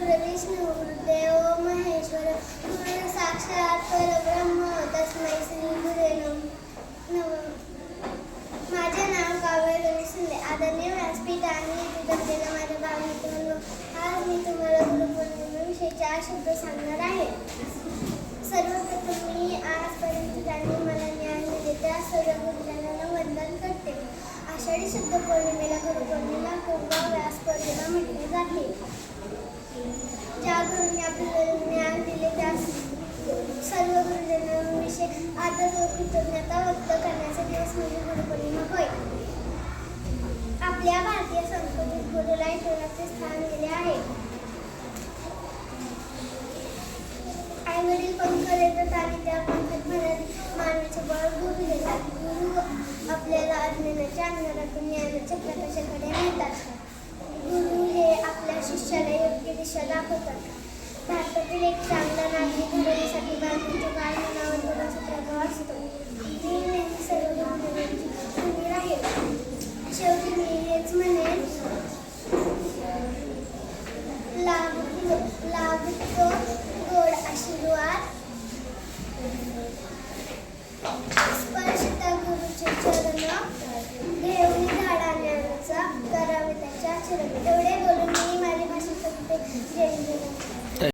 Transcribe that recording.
गुरुर्ब्रह्मा गुरुर्देवो महेश्वर गुरु साक्षात परब्रह्म तस्मै श्री गुरुवे नमः. माझे नाव काव्य गणेश शिंदे. आदरणीय व्यासपीठ आणि इथे जमलेल्या माझ्या भावनेतून आज मी तुम्हाला गुरुपौर्णिमेविषयी 4 शब्द सांगणार आहे. सर्वप्रथम मी आजपर्यंत ज्यांनी मला ज्ञान दिले त्या सर्व गुरुजनांना वंदन करते. आषाढी शुद्ध पौर्णिमेला गुरुपौर्णिमा किंवा व्यास पौर्णिमा म्हटले जाते. ज्या गुरूंनी आपल्याला ज्ञान दिले त्या सर्व गुरुजनांविषयी आदर व कृतज्ञता व्यक्त करण्याचा दिवस म्हणजे गुरुपौर्णिमा होय. आपल्या भारतीय संस्कृतीत गुरुला ईश्वराचे स्थान दिले आहे. आईवडील पंख देतात आणि त्या पंखात मानवाचे बळ गुरु देतात. गुरु आपल्याला अज्ञानाच्या अंधारातून ज्ञानाच्या प्रकाशाकडे नेतात. गुरु हे आपल्या शिष्याला योग्य दिशा दाखवतात. भारतातील एक चांगला नागरिक घडवण्यासाठी गांधींच्या काळ मनावर गुरूंचा प्रभाव असतो. मी नेहमी सर्व गुरुजनांची ऋणी राहील. शेवटी मी हेच म्हणेन, लाभतो